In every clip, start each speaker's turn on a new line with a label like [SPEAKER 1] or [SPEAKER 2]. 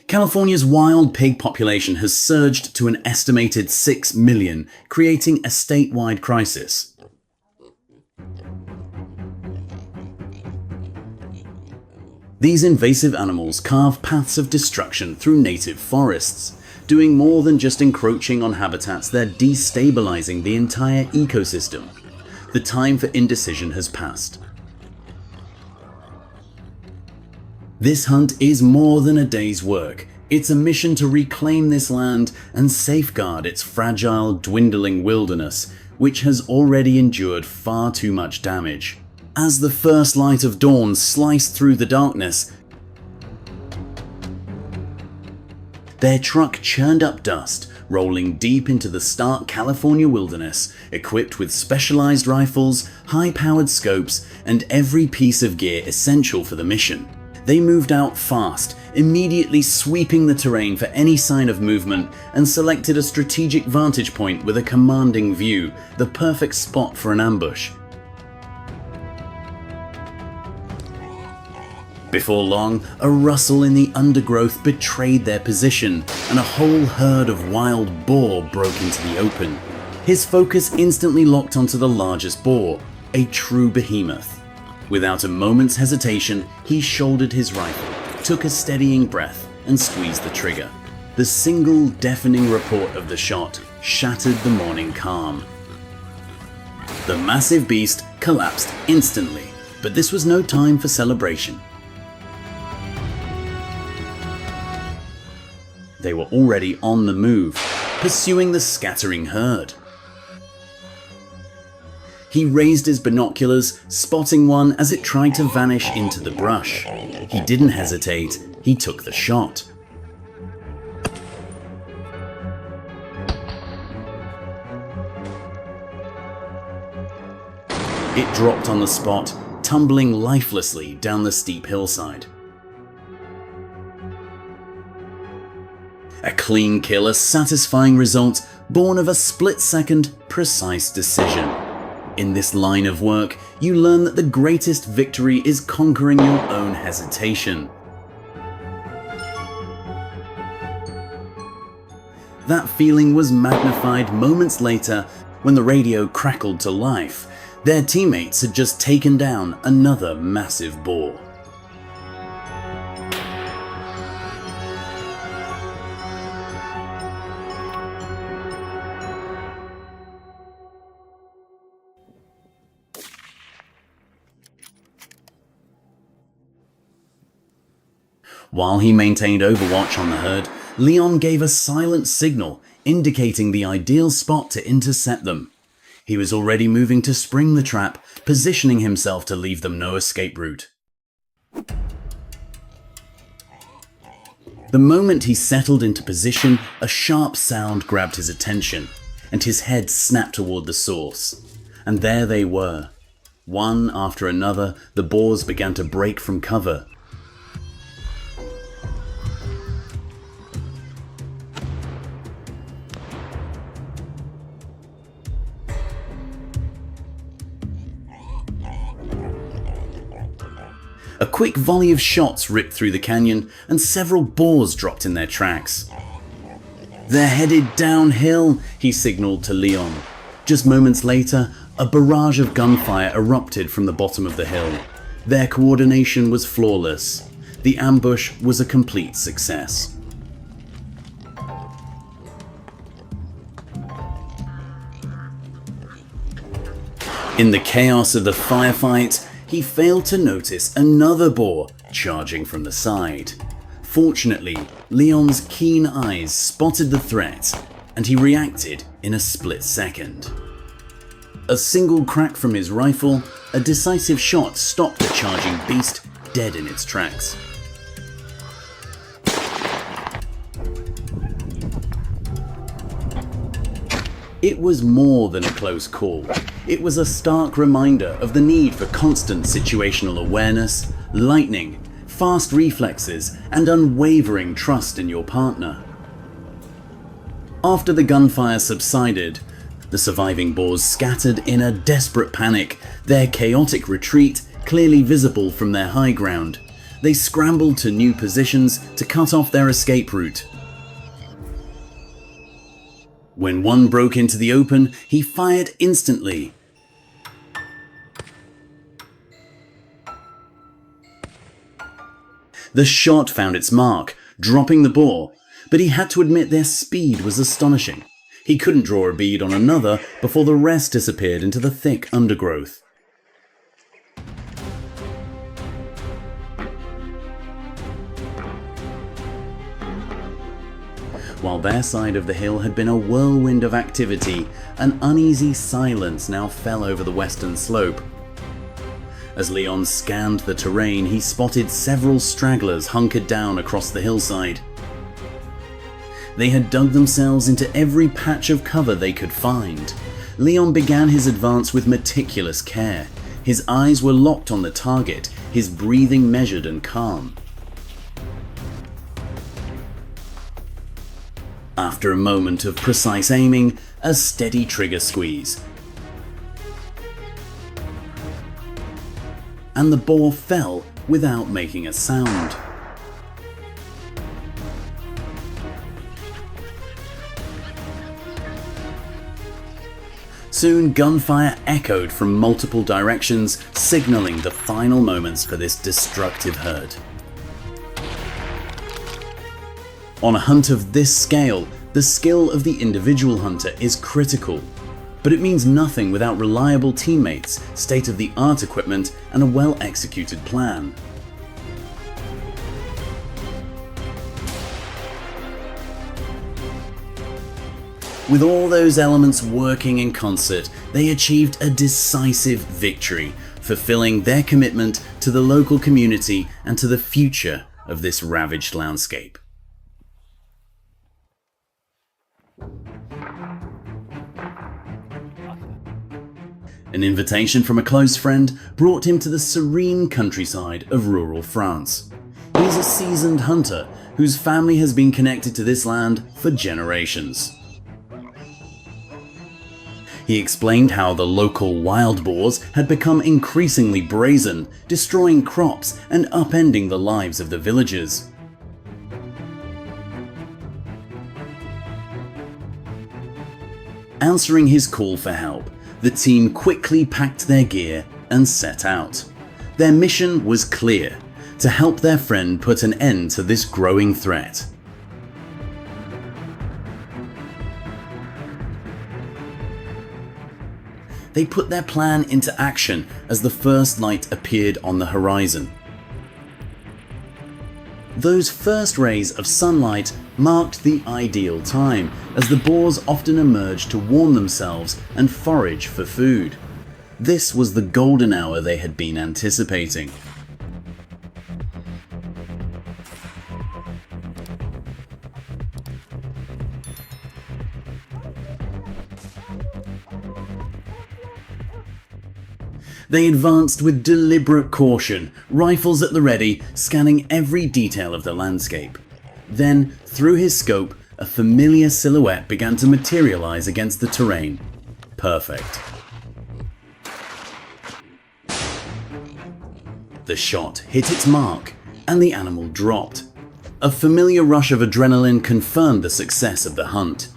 [SPEAKER 1] California's wild pig population has surged to an estimated 6 million, creating a statewide crisis. These invasive animals carve paths of destruction through native forests. Doing more than just encroaching on habitats, they're destabilizing the entire ecosystem. The time for indecision has passed. This hunt is more than a day's work. It's a mission to reclaim this land and safeguard its fragile, dwindling wilderness, which has already endured far too much damage. As the first light of dawn sliced through the darkness, their truck churned up dust, rolling deep into the stark California wilderness, equipped with specialized rifles, high-powered scopes, and every piece of gear essential for the mission. They moved out fast, immediately sweeping the terrain for any sign of movement, and selected a strategic vantage point with a commanding view, the perfect spot for an ambush. Before long, a rustle in the undergrowth betrayed their position, and a whole herd of wild boar broke into the open. His focus instantly locked onto the largest boar, a true behemoth. Without a moment's hesitation, he shouldered his rifle, took a steadying breath, and squeezed the trigger. The single deafening report of the shot shattered the morning calm. The massive beast collapsed instantly, but this was no time for celebration. They were already on the move, pursuing the scattering herd. He raised his binoculars, spotting one as it tried to vanish into the brush. He didn't hesitate, he took the shot. It dropped on the spot, tumbling lifelessly down the steep hillside. A clean kill, a satisfying result, born of a split-second, precise decision. In this line of work, you learn that the greatest victory is conquering your own hesitation. That feeling was magnified moments later when the radio crackled to life. Their teammates had just taken down another massive boar. While he maintained overwatch on the herd, Leon gave a silent signal indicating the ideal spot to intercept them. He was already moving to spring the trap, positioning himself to leave them no escape route. The moment he settled into position, a sharp sound grabbed his attention, and his head snapped toward the source. And there they were. One after another, the boars began to break from cover. A quick volley of shots ripped through the canyon, and several boars dropped in their tracks. "They're headed downhill," he signaled to Leon. Just moments later, a barrage of gunfire erupted from the bottom of the hill. Their coordination was flawless. The ambush was a complete success. In the chaos of the firefight, he failed to notice another boar charging from the side. Fortunately, Leon's keen eyes spotted the threat, and he reacted in a split second. A single crack from his rifle, a decisive shot stopped the charging beast dead in its tracks. It was more than a close call. It was a stark reminder of the need for constant situational awareness, lightning, fast reflexes, and unwavering trust in your partner. After the gunfire subsided, the surviving boars scattered in a desperate panic, their chaotic retreat clearly visible from their high ground. They scrambled to new positions to cut off their escape route. When one broke into the open, he fired instantly. The shot found its mark, dropping the boar, but he had to admit their speed was astonishing. He couldn't draw a bead on another before the rest disappeared into the thick undergrowth. While their side of the hill had been a whirlwind of activity, an uneasy silence now fell over the western slope. As Leon scanned the terrain, he spotted several stragglers hunkered down across the hillside. They had dug themselves into every patch of cover they could find. Leon began his advance with meticulous care. His eyes were locked on the target, his breathing measured and calm. After a moment of precise aiming, a steady trigger squeeze, and the boar fell without making a sound. Soon gunfire echoed from multiple directions, signaling the final moments for this destructive herd. On a hunt of this scale, the skill of the individual hunter is critical, but it means nothing without reliable teammates, state-of-the-art equipment, and a well-executed plan. With all those elements working in concert, they achieved a decisive victory, fulfilling their commitment to the local community and to the future of this ravaged landscape. An invitation from a close friend brought him to the serene countryside of rural France. He's a seasoned hunter whose family has been connected to this land for generations. He explained how the local wild boars had become increasingly brazen, destroying crops and upending the lives of the villagers. Answering his call for help, the team quickly packed their gear and set out. Their mission was clear: to help their friend put an end to this growing threat. They put their plan into action as the first light appeared on the horizon. Those first rays of sunlight marked the ideal time, as the boars often emerged to warm themselves and forage for food. This was the golden hour they had been anticipating. They advanced with deliberate caution, rifles at the ready, scanning every detail of the landscape. Then, through his scope, a familiar silhouette began to materialize against the terrain. Perfect. The shot hit its mark, and the animal dropped. A familiar rush of adrenaline confirmed the success of the hunt.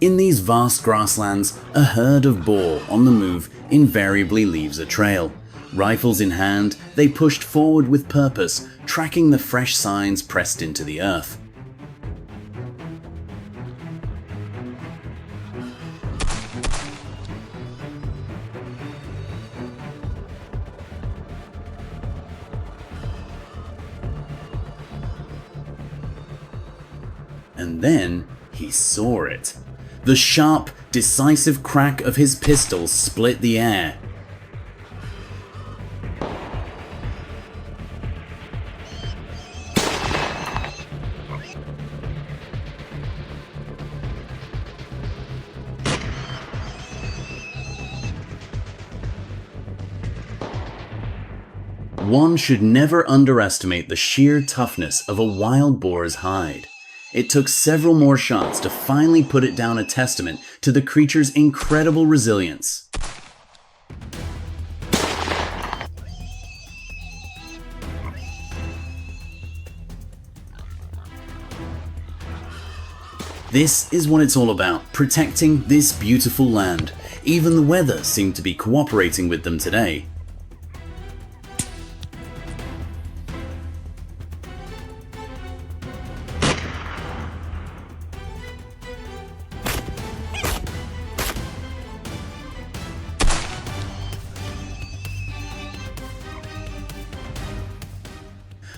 [SPEAKER 1] In these vast grasslands, a herd of boar on the move invariably leaves a trail. Rifles in hand, they pushed forward with purpose, tracking the fresh signs pressed into the earth. And then he saw it. The sharp, decisive crack of his pistol split the air. One should never underestimate the sheer toughness of a wild boar's hide. It took several more shots to finally put it down, a testament to the creature's incredible resilience. This is what it's all about, protecting this beautiful land. Even the weather seemed to be cooperating with them today.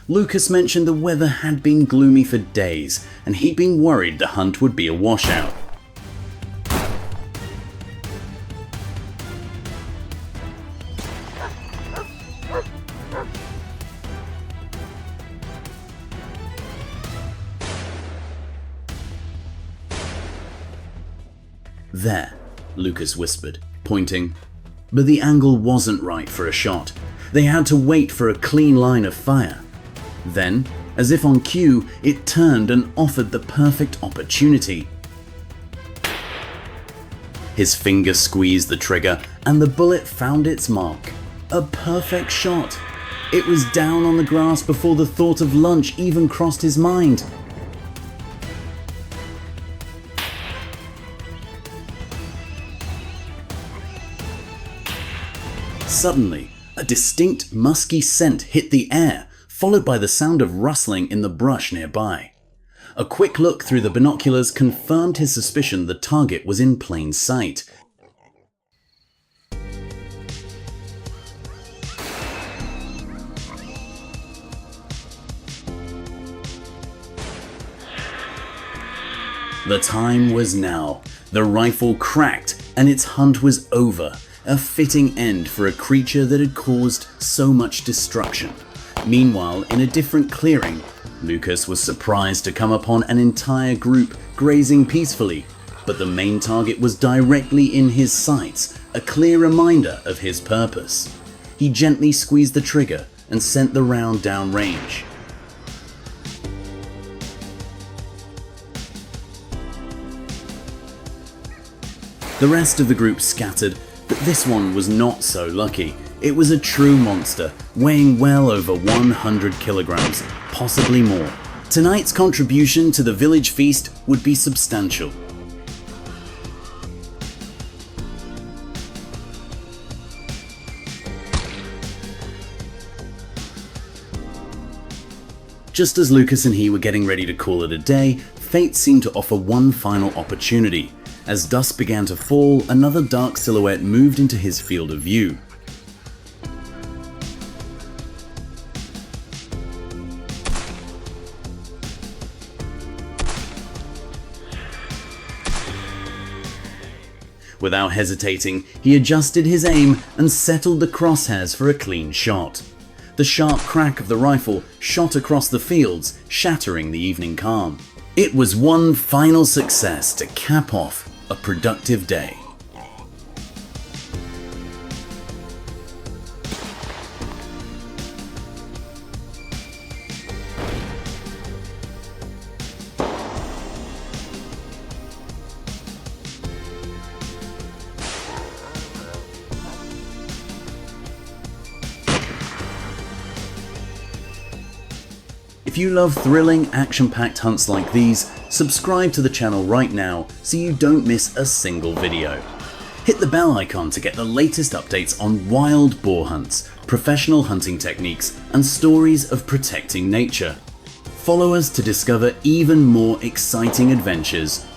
[SPEAKER 1] Lucas mentioned the weather had been gloomy for days, and he'd been worried the hunt would be a washout. "There," Lucas whispered, pointing. But the angle wasn't right for a shot. They had to wait for a clean line of fire. Then, as if on cue, it turned and offered the perfect opportunity. His finger squeezed the trigger, and the bullet found its mark. A perfect shot. It was down on the grass before the thought of lunch even crossed his mind. Suddenly, a distinct musky scent hit the air, followed by the sound of rustling in the brush nearby. A quick look through the binoculars confirmed his suspicion the target was in plain sight. The time was now. The rifle cracked, and its hunt was over. A fitting end for a creature that had caused so much destruction. Meanwhile, in a different clearing, Lucas was surprised to come upon an entire group grazing peacefully, but the main target was directly in his sights, a clear reminder of his purpose. He gently squeezed the trigger and sent the round downrange. The rest of the group scattered, but this one was not so lucky. It was a true monster, weighing well over 100 kilograms, possibly more. Tonight's contribution to the village feast would be substantial. Just as Lucas and he were getting ready to call it a day, fate seemed to offer one final opportunity. As dusk began to fall, another dark silhouette moved into his field of view. Without hesitating, he adjusted his aim and settled the crosshairs for a clean shot. The sharp crack of the rifle shot across the fields, shattering the evening calm. It was one final success to cap off a productive day. If you love thrilling, action-packed hunts like these, subscribe to the channel right now so you don't miss a single video. Hit the bell icon to get the latest updates on wild boar hunts, professional hunting techniques, and stories of protecting nature. Follow us to discover even more exciting adventures